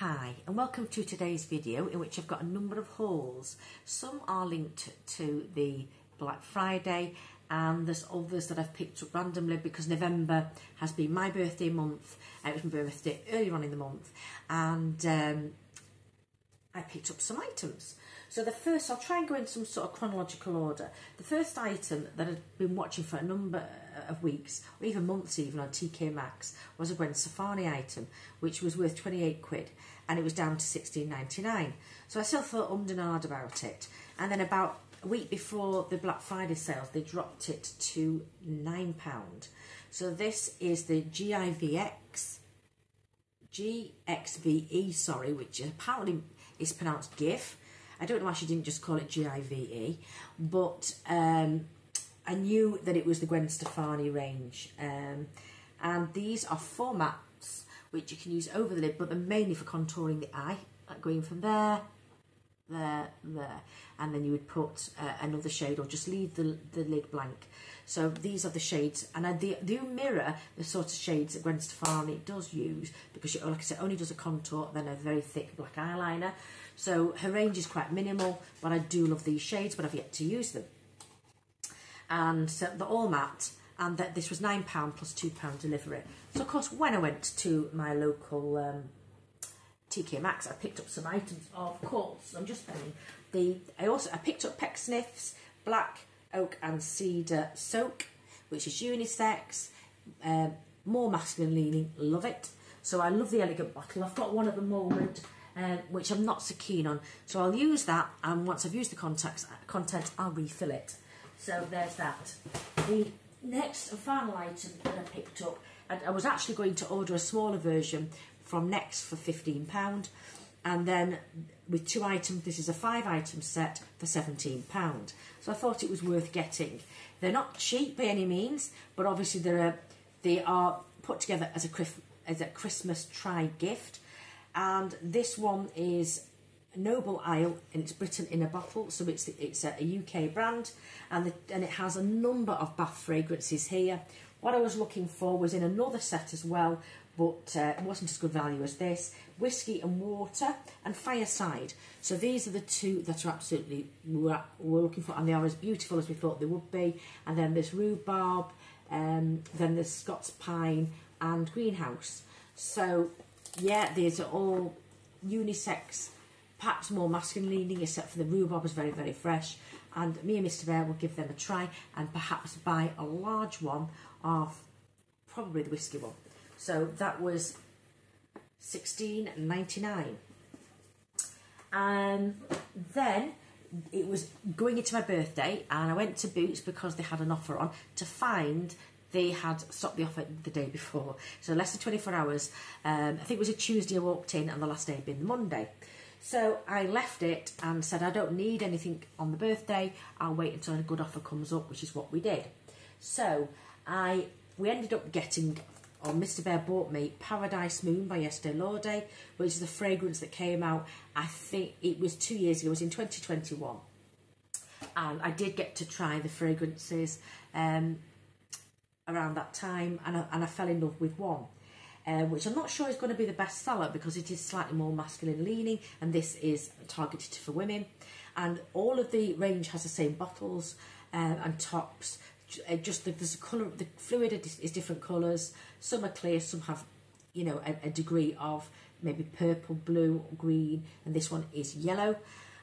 Hi and welcome to today's video in which I've got a number of hauls. Some are linked to the Black Friday and there's others that I've picked up randomly because November has been my birthday month. It was my birthday earlier on in the month and I picked up some items. So the first, I'll try and go in some sort of chronological order. The first item that I've been watching for a number of weeks, or even months even, on TK Maxx was a Gwen Stefani item, which was worth 28 quid, and it was down to 16.99. So I still thought and hard about it. And then about a week before the Black Friday sales, they dropped it to £9. So this is the GXVE, sorry, which apparently is pronounced GIF. I don't know why she didn't just call it GIVE, but I knew that it was the Gwen Stefani range. And these are formats which you can use over the lid, but they're mainly for contouring the eye, like going from there, there, and then you would put another shade or just leave the lid blank. So these are the shades, and they do mirror the sort of shades that Gwen Stefani does use, because she, like I said, only does a contour, then a very thick black eyeliner. So her range is quite minimal, but I do love these shades, but I've yet to use them. And so they're all matte, and this was £9 plus £2 delivery. So of course, when I went to my local TK Maxx, I picked up some items. Of course, I'm just saying. I picked up Pecksniff's Black Oak and Cedar Soak, which is unisex, more masculine leaning, love it. So I love the elegant bottle. I've got one at the moment, which I'm not so keen on. So I'll use that, and once I've used the content, I'll refill it. So there's that. The next and final item that I picked up, and I was actually going to order a smaller version from Next for £15, and then with 2 items, this is a 5-item set for £17. So I thought it was worth getting. They're not cheap by any means, but obviously they are put together as a Christmas try gift. And this one is Noble Isle, and it's Britain in a bottle, so it's a UK brand, and it has a number of bath fragrances here. What I was looking for was in another set as well, but it wasn't as good value as this. Whiskey and Water and Fireside. So these are the 2 that are absolutely we're looking for, and they are as beautiful as we thought they would be. And then there's Rhubarb, then there's Scots Pine and Greenhouse. So yeah, these are all unisex, perhaps more masculine leaning, except for the Rhubarb is very, very fresh. And me and Mr. Bear will give them a try and perhaps buy a large one of probably the whiskey one. So that was £16.99. And then it was going into my birthday, and I went to Boots because they had an offer on, to find they had stopped the offer the day before. So less than 24 hours. I think it was a Tuesday I walked in, and the last day had been the Monday. So I left it and said, I don't need anything on the birthday. I'll wait until a good offer comes up, which is what we did. So we ended up getting, or Mr. Bear bought me, Paradise Moon by Estee Lauder, which is the fragrance that came out, I think it was 2 years ago, it was in 2021. And I did get to try the fragrances around that time, and I fell in love with one. Which I'm not sure is going to be the best seller because it is slightly more masculine leaning, and this is targeted for women. And all of the range has the same bottles and tops. Just there's a colour, the fluid is different colours. Some are clear, some have, you know, a degree of maybe purple, blue, green, and this one is yellow,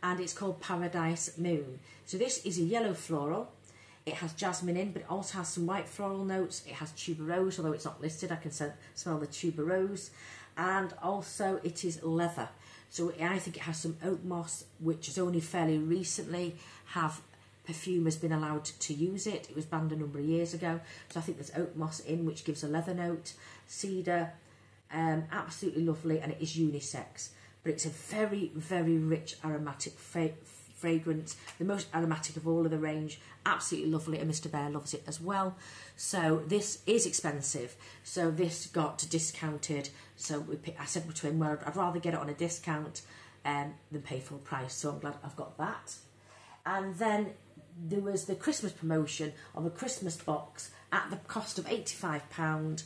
and it's called Paradise Moon. So this is a yellow floral. It has jasmine in, but it also has some white floral notes. It has tuberose, although it's not listed. I can smell the tuberose. And also it is leather. So I think it has some oak moss, which is only fairly recently perfumers been allowed to use it. It was banned a number of years ago. So I think there's oak moss in, which gives a leather note. Cedar, absolutely lovely, and it is unisex. But it's a very, very rich aromatic fragrance, the most aromatic of all of the range, absolutely lovely, and Mr. Bear loves it as well. So this is expensive, so this got discounted. So I said between, well, I'd rather get it on a discount than pay full price, so I'm glad I've got that. And then there was the Christmas promotion of a Christmas box at the cost of £85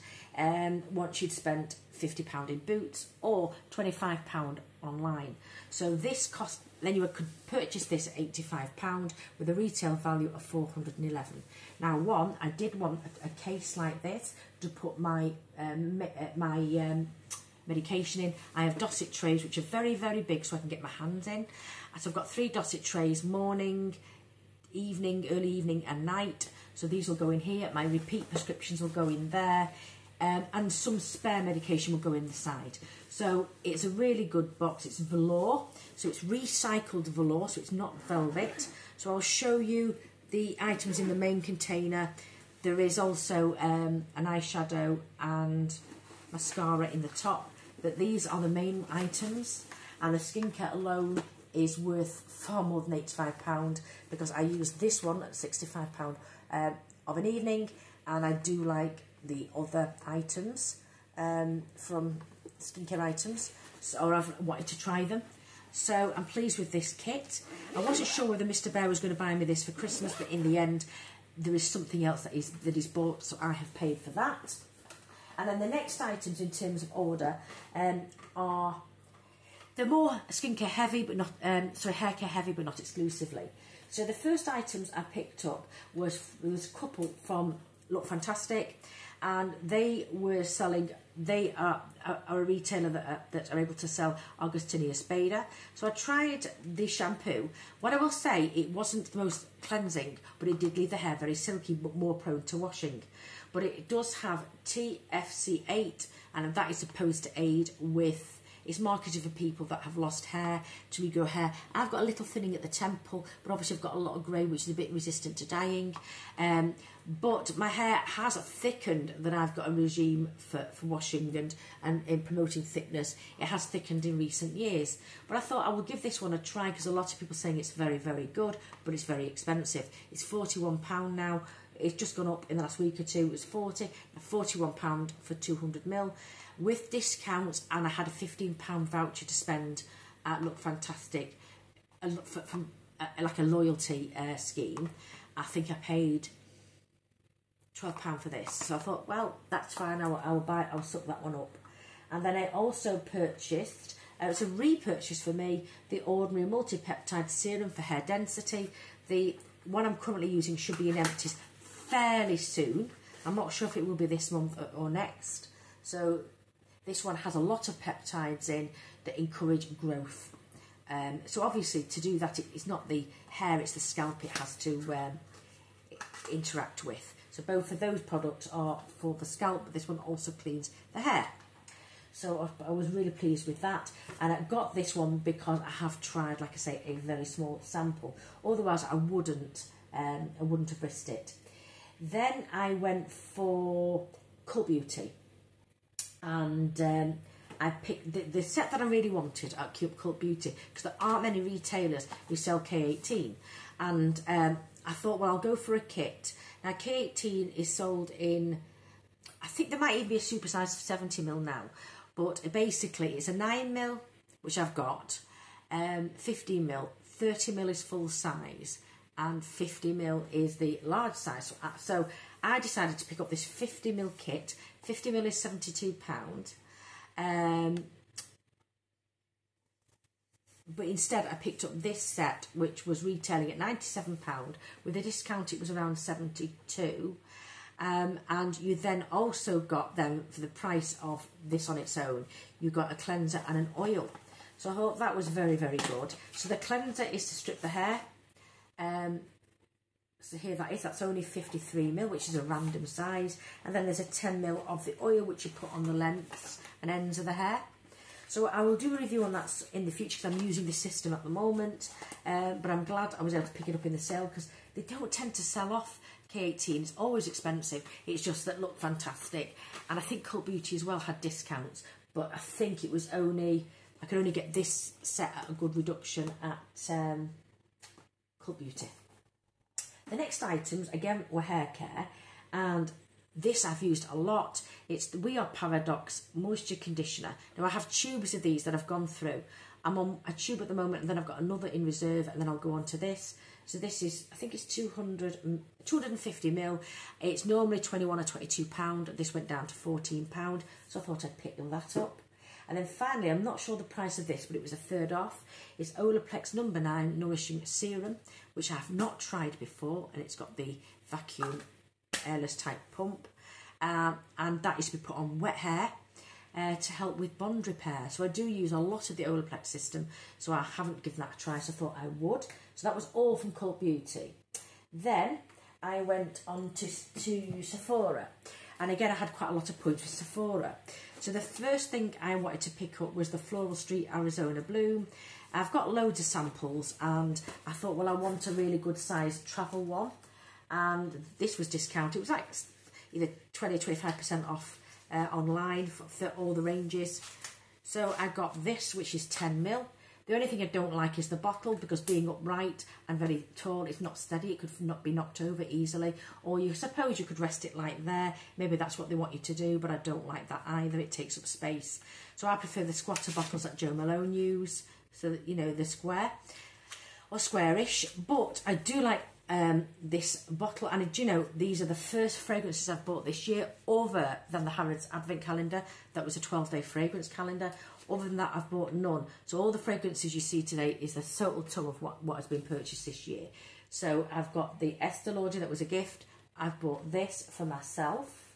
once you'd spent £50 in Boots or £25 online. So this cost, then you could purchase this at £85 with a retail value of £411. Now, I did want a case like this to put my medication in. I have Dosset trays which are very, very big so I can get my hands in. So I've got 3 Dosset trays, morning, evening, early evening and night. So these will go in here. My repeat prescriptions will go in there. And some spare medication will go in the side. So it's a really good box. It's velour, so it's recycled velour, so it's not velvet. So I'll show you the items in the main container. There is also an eyeshadow and mascara in the top, but these are the main items, and the skincare alone is worth far more than £85 because I use this one at £65 of an evening, and I do like the other items from skincare items, or I've wanted to try them. So I'm pleased with this kit. I wasn't sure whether Mr. Bear was going to buy me this for Christmas, but in the end there is something else that is bought, so I have paid for that. And then the next items in terms of order are, they're more skincare heavy, but not hair care heavy, but not exclusively. So the first items I picked up was a couple from Look Fantastic, and they were selling. They are a retailer that are able to sell Augustinea Spada. So I tried the shampoo. What I will say, it wasn't the most cleansing, but it did leave the hair very silky, but more prone to washing. But it does have TFC8, and that is supposed to aid with. It's marketed for people that have lost hair, to regrow hair. I've got a little thinning at the temple, but obviously I've got a lot of grey, which is a bit resistant to dyeing. But my hair has thickened, that I've got a regime for washing and in promoting thickness. It has thickened in recent years. But I thought I would give this one a try because a lot of people are saying it's very, very good, but it's very expensive. It's £41 now. It's just gone up in the last week or two. It was £41 for 200ml. With discounts, and I had a £15 voucher to spend at Look Fantastic from like a loyalty scheme. I think I paid £12 for this, so I thought, well, that's fine. I'll suck that one up. And then I also purchased, it's a repurchase for me, the Ordinary Multi-Peptide Serum for hair density. The one I'm currently using should be in empties fairly soon. I'm not sure if it will be this month or next. So this one has a lot of peptides in that encourage growth. So obviously to do that, it's not the hair, it's the scalp it has to interact with. So both of those products are for the scalp, but this one also cleans the hair. So I was really pleased with that. And I got this one because I have tried, like I say, a very small sample. Otherwise I wouldn't have risked it. Then I went for Cult Beauty. And I picked the set that I really wanted at Cult Beauty, because there aren't many retailers who sell K18. And I thought, well, I'll go for a kit. Now, K18 is sold in, I think there might even be a super size of 70ml now. But basically, it's a 9ml, which I've got, 15ml, 30ml is full size, and 50ml is the large size. So I decided to pick up this 50ml kit. 50ml is £72. But instead I picked up this set, which was retailing at £97. With a discount it was around £72. And you then also got them, for the price of this on its own, you got a cleanser and an oil. So I thought that was very, very good. So the cleanser is to strip the hair. So here that is, that's only 53ml, which is a random size. And then there's a 10ml of the oil, which you put on the lengths and ends of the hair. So I will do a review on that in the future, because I'm using this system at the moment. But I'm glad I was able to pick it up in the sale, because they don't tend to sell off K18. It's always expensive. It's just that Look Fantastic. And I think Cult Beauty as well had discounts. But I think it was only, I could only get this set at a good reduction at Cult Beauty. The next items, again, were hair care, and this I've used a lot. It's the We Are Paradox Moisture Conditioner. Now, I have tubes of these that I've gone through. I'm on a tube at the moment, and then I've got another in reserve, and then I'll go on to this. So this is, I think it's 250 mil. It's normally 21 or 22 pound. This went down to 14 pound. So I thought I'd pick that up. And then finally, I'm not sure the price of this, but it was a third off. It's Olaplex number 9 Nourishing Serum, which I have not tried before. And it's got the vacuum airless type pump. And that is to be put on wet hair. To help with bond repair. So I do use a lot of the Olaplex system, so I haven't given that a try, so I thought I would. So that was all from Cult Beauty. Then I went on to Sephora, and again I had quite a lot of points with Sephora. So the first thing I wanted to pick up was the Floral Street Arizona Bloom. I've got loads of samples, and I thought, well, I want a really good size travel one, and this was discounted. It was like either 20 or 25% off online for all the ranges. So I got this, which is 10 mil. The only thing I don't like is the bottle, because being upright and very tall, it's not steady. It could not be knocked over easily, or you suppose you could rest it like there. Maybe that's what they want you to do, but I don't like that either. It takes up space. So I prefer the squatter bottles that Jo Malone use, so that, you know, the square or squarish. But I do like this bottle, and do you know, these are the first fragrances I've bought this year, other than the Harrods Advent Calendar. That was a 12-day fragrance calendar. Other than that, I've bought none. So all the fragrances you see today is the total sum of what has been purchased this year. So I've got the Estee Lauder, that was a gift. I've bought this for myself.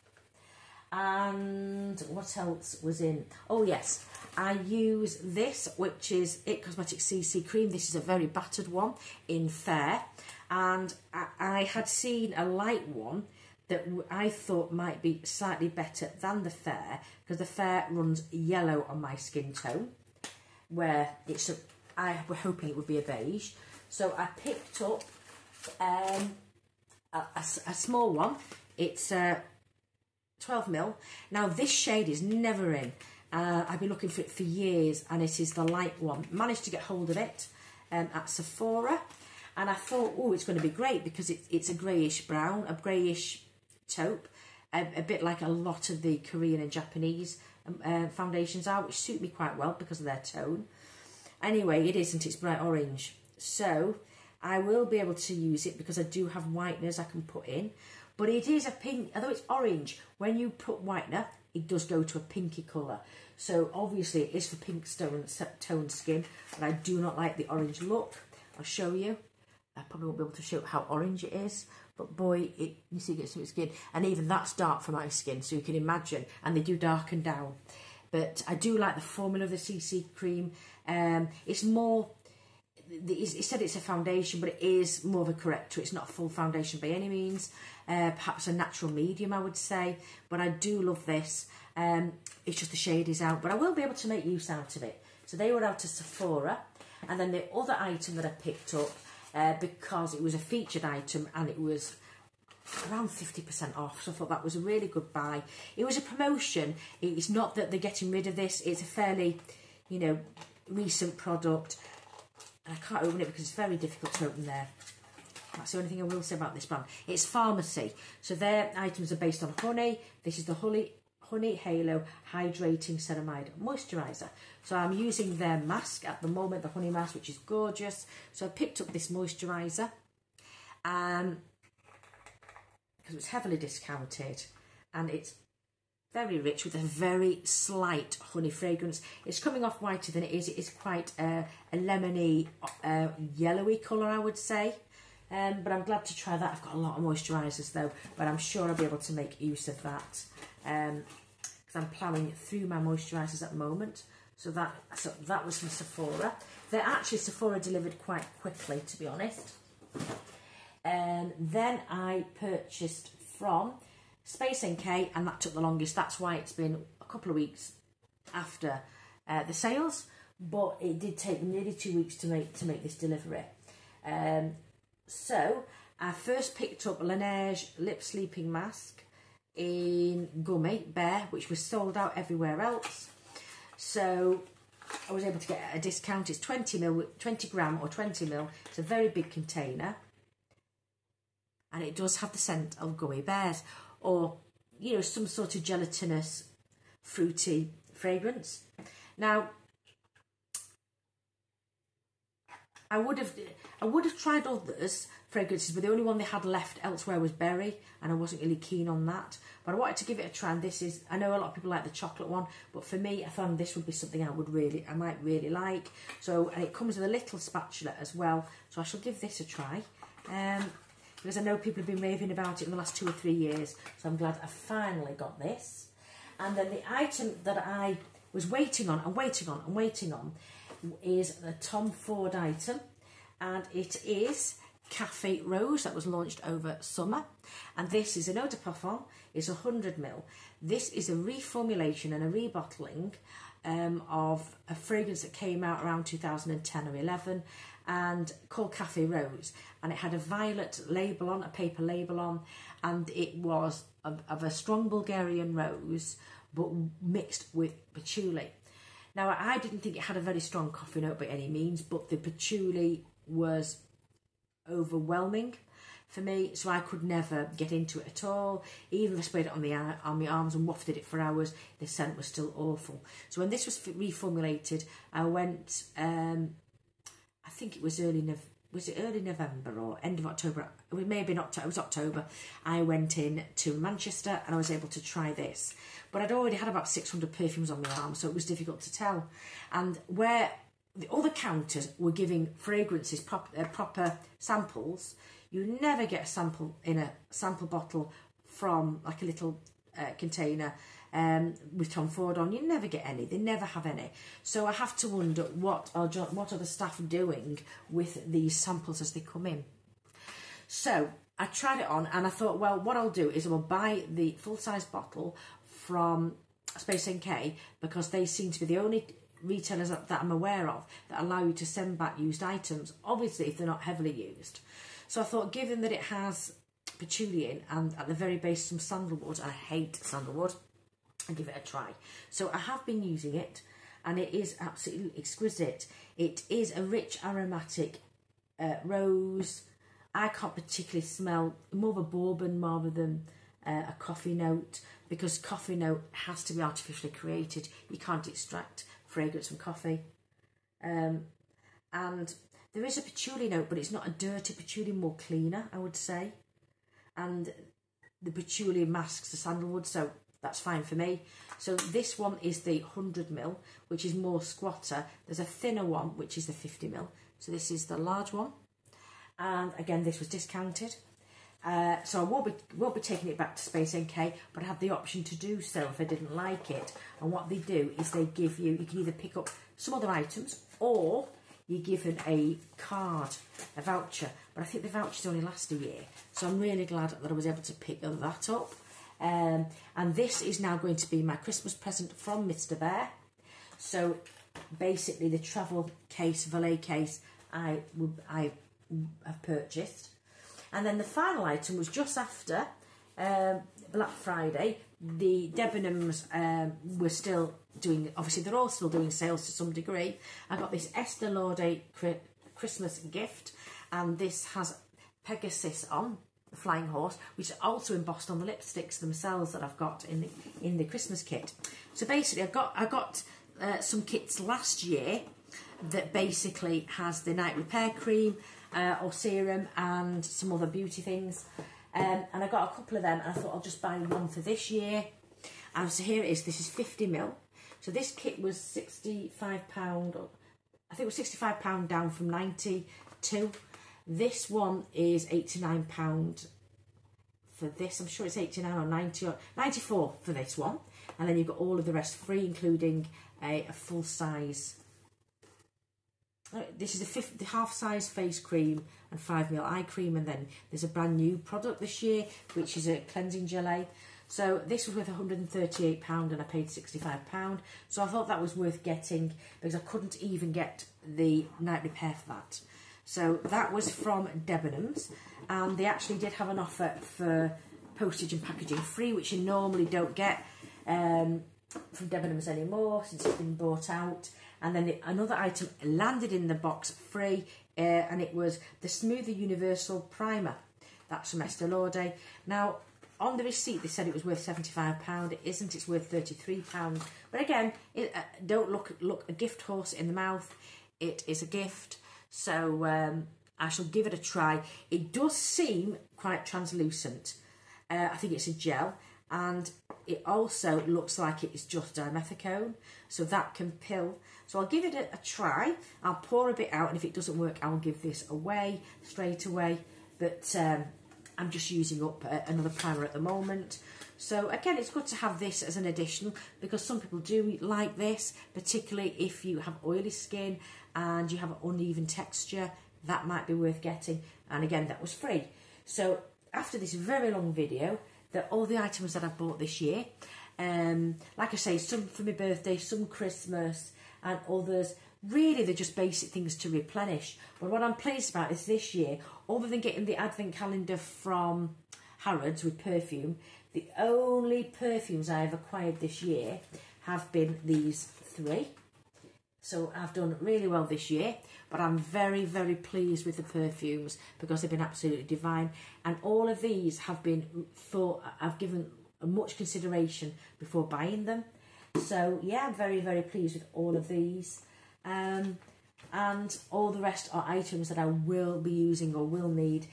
And what else was in? Oh yes, I use this, which is It Cosmetics CC Cream. This is a very battered one in Fair. And I had seen a light one that I thought might be slightly better than the Fair, because the Fair runs yellow on my skin tone, where I were hoping it would be a beige. So I picked up a small one. It's 12 mil. Now this shade is never in. I've been looking for it for years, and it is the light one. Managed to get hold of it at Sephora. And I thought, oh, it's going to be great, because it's a greyish brown, a greyish taupe, a bit like a lot of the Korean and Japanese foundations are, which suit me quite well because of their tone. Anyway, it isn't, it's bright orange. So I will be able to use it because I do have whiteners I can put in. But it is a pink, although it's orange, when you put whitener, it does go to a pinky colour. So obviously it is for pink toned skin, but I do not like the orange look. I'll show you. I probably won't be able to show how orange it is, but boy, you see it gets to my skin, and even that's dark for my skin, so you can imagine, and they do darken down. But I do like the formula of the CC cream. It's more, it said it's a foundation, but it is more of a corrector. It's not a full foundation by any means. Perhaps a natural medium, I would say, but I do love this. It's just the shade is out, but I will be able to make use out of it. So they were out of Sephora, and then the other item that I picked up, because it was a featured item and it was around 50% off, so I thought that was a really good buy. It was a promotion. It's not that they're getting rid of this. It's a fairly, you know, recent product, and I can't open it because it's very difficult to open there. That's the only thing I will say about this brand. It's Pharmacy, so their items are based on honey. This is the Honey Halo Hydrating Ceramide Moisturiser. So I'm using their mask at the moment, the honey mask, which is gorgeous. So I picked up this moisturiser because it was heavily discounted, and it's very rich with a very slight honey fragrance. It's coming off whiter than it is. It is quite a lemony, yellowy colour, I would say. But I'm glad to try that. I've got a lot of moisturisers though, but I'm sure I'll be able to make use of that. Because I'm ploughing through my moisturisers at the moment. So that was from Sephora. They're actually Sephora delivered quite quickly, to be honest. Then I purchased from Space NK, and that took the longest. That's why it's been a couple of weeks after the sales, but it did take nearly 2 weeks to make this delivery. So I first picked up Laneige Lip Sleeping Mask in Gummy Bear, which was sold out everywhere else. So I was able to get a discount. It's 20 gram or 20 mil. It's a very big container, and it does have the scent of gummy bears, or, you know, some sort of gelatinous, fruity fragrance. Now, I would have tried others fragrances, but the only one they had left elsewhere was berry, and I wasn't really keen on that. But I wanted to give it a try, and this is, I know a lot of people like the chocolate one, but for me, I found this would be something I might really like. So, and it comes with a little spatula as well, so I shall give this a try. Because I know people have been raving about it in the last 2 or 3 years, so I'm glad I finally got this. And then the item that I was waiting on is the Tom Ford item, and it is Cafe Rose that was launched over summer, and this is an eau de parfum. It's 100ml. This is a reformulation and a rebottling of a fragrance that came out around 2010 or 11 and called Cafe Rose, and it had a violet label on, a paper label on, and it was of a strong Bulgarian rose but mixed with patchouli. Now, I didn't think it had a very strong coffee note by any means, but the patchouli was overwhelming for me, so I could never get into it at all. Even if I sprayed it on my arms and wafted it for hours, the scent was still awful. So when this was reformulated, I went, I think it was early November or end of October? It may have been October. It was October. I went in to Manchester and I was able to try this. But I'd already had about 600 perfumes on my arm, so it was difficult to tell. And where all the counters were giving fragrances proper samples, you never get a sample in a sample bottle from like a little container with Tom Ford on. You never get any. They never have any. So I have to wonder what are the staff doing with these samples as they come in. So I tried it on and I thought, well, what I'll do is I will buy the full-size bottle from Space NK, because they seem to be the only retailers that I'm aware of that allow you to send back used items, obviously if they're not heavily used. So I thought, given that it has patchouli in and at the very base some sandalwood, I hate sandalwood, I'll give it a try. So I have been using it and it is absolutely exquisite. It is a rich aromatic rose. I can't particularly smell, more of a bourbon rather than a coffee note, because coffee note has to be artificially created. You can't extract fragrance from coffee. And there is a patchouli note, but it's not a dirty patchouli, more cleaner, I would say. And the patchouli masks the sandalwood, so that's fine for me. So this one is the 100ml, which is more squatter. There's a thinner one, which is the 50ml. So this is the large one. And again, this was discounted. So I won't be taking it back to Space NK, but I have the option to do so if I didn't like it. And what they do is they give you can either pick up some other items or you're given a card, a voucher. But I think the vouchers only last a year. So I'm really glad that I was able to pick that up. And this is now going to be my Christmas present from Mr. Bear. So basically the travel case, valet case, I have purchased. And then the final item was just after Black Friday. The Debenhams were still doing, obviously they're all still doing sales to some degree. I got this Estée Lauder Christmas gift, and this has Pegasus on, the flying horse, which is also embossed on the lipsticks themselves that I've got in the Christmas kit. So basically I got some kits last year that basically has the night repair cream, or serum, and some other beauty things, and I got a couple of them and I thought I'll just buy one for this year. And so here it is. This is 50ml. So this kit was £65, or I think it was £65 down from 92. This one is £89 for this. I'm sure it's 89 or 90 or 94 for this one, and then you've got all of the rest free, including a full size. This is the half-size face cream and 5ml eye cream, and then there's a brand new product this year, which is a cleansing gelée. So this was worth £138 and I paid £65. So I thought that was worth getting because I couldn't even get the night repair for that. So that was from Debenhams, and they actually did have an offer for postage and packaging free, which you normally don't get from Debenhams anymore since it's been bought out. And then another item landed in the box free, and it was the Smoother Universal Primer. That's from Estée Lauder. Now, on the receipt, they said it was worth £75. It isn't. It's worth £33. But again, don't look a gift horse in the mouth. It is a gift. So I shall give it a try. It does seem quite translucent. I think it's a gel, and it also looks like it is just dimethicone, so that can pill. So I'll give it a try. I'll pour a bit out, and if it doesn't work, I will give this away straight away. But I'm just using up another primer at the moment. So again, it's good to have this as an addition, because some people do like this, particularly if you have oily skin and you have an uneven texture. That might be worth getting. And again, that was free. So after this very long video, all the items that I've bought this year, like I say, some for my birthday, some Christmas, and others. Really, they're just basic things to replenish. But what I'm pleased about is this year, other than getting the advent calendar from Harrods with perfume, the only perfumes I have acquired this year have been these 3. So I've done really well this year, but I'm very, very pleased with the perfumes because they've been absolutely divine. And all of these have been I've given much consideration before buying them. So yeah, I'm very, very pleased with all of these. And all the rest are items that I will be using or will need.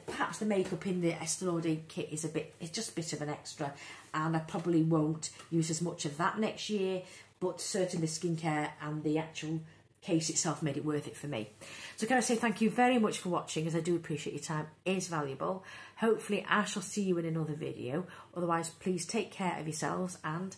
Perhaps the makeup in the Estee Lauder kit is it's just a bit of an extra, and I probably won't use as much of that next year, but certainly the skincare and the actual case itself made it worth it for me. So can I say thank you very much for watching, as I do appreciate your time. It is valuable. Hopefully I shall see you in another video. Otherwise, please take care of yourselves and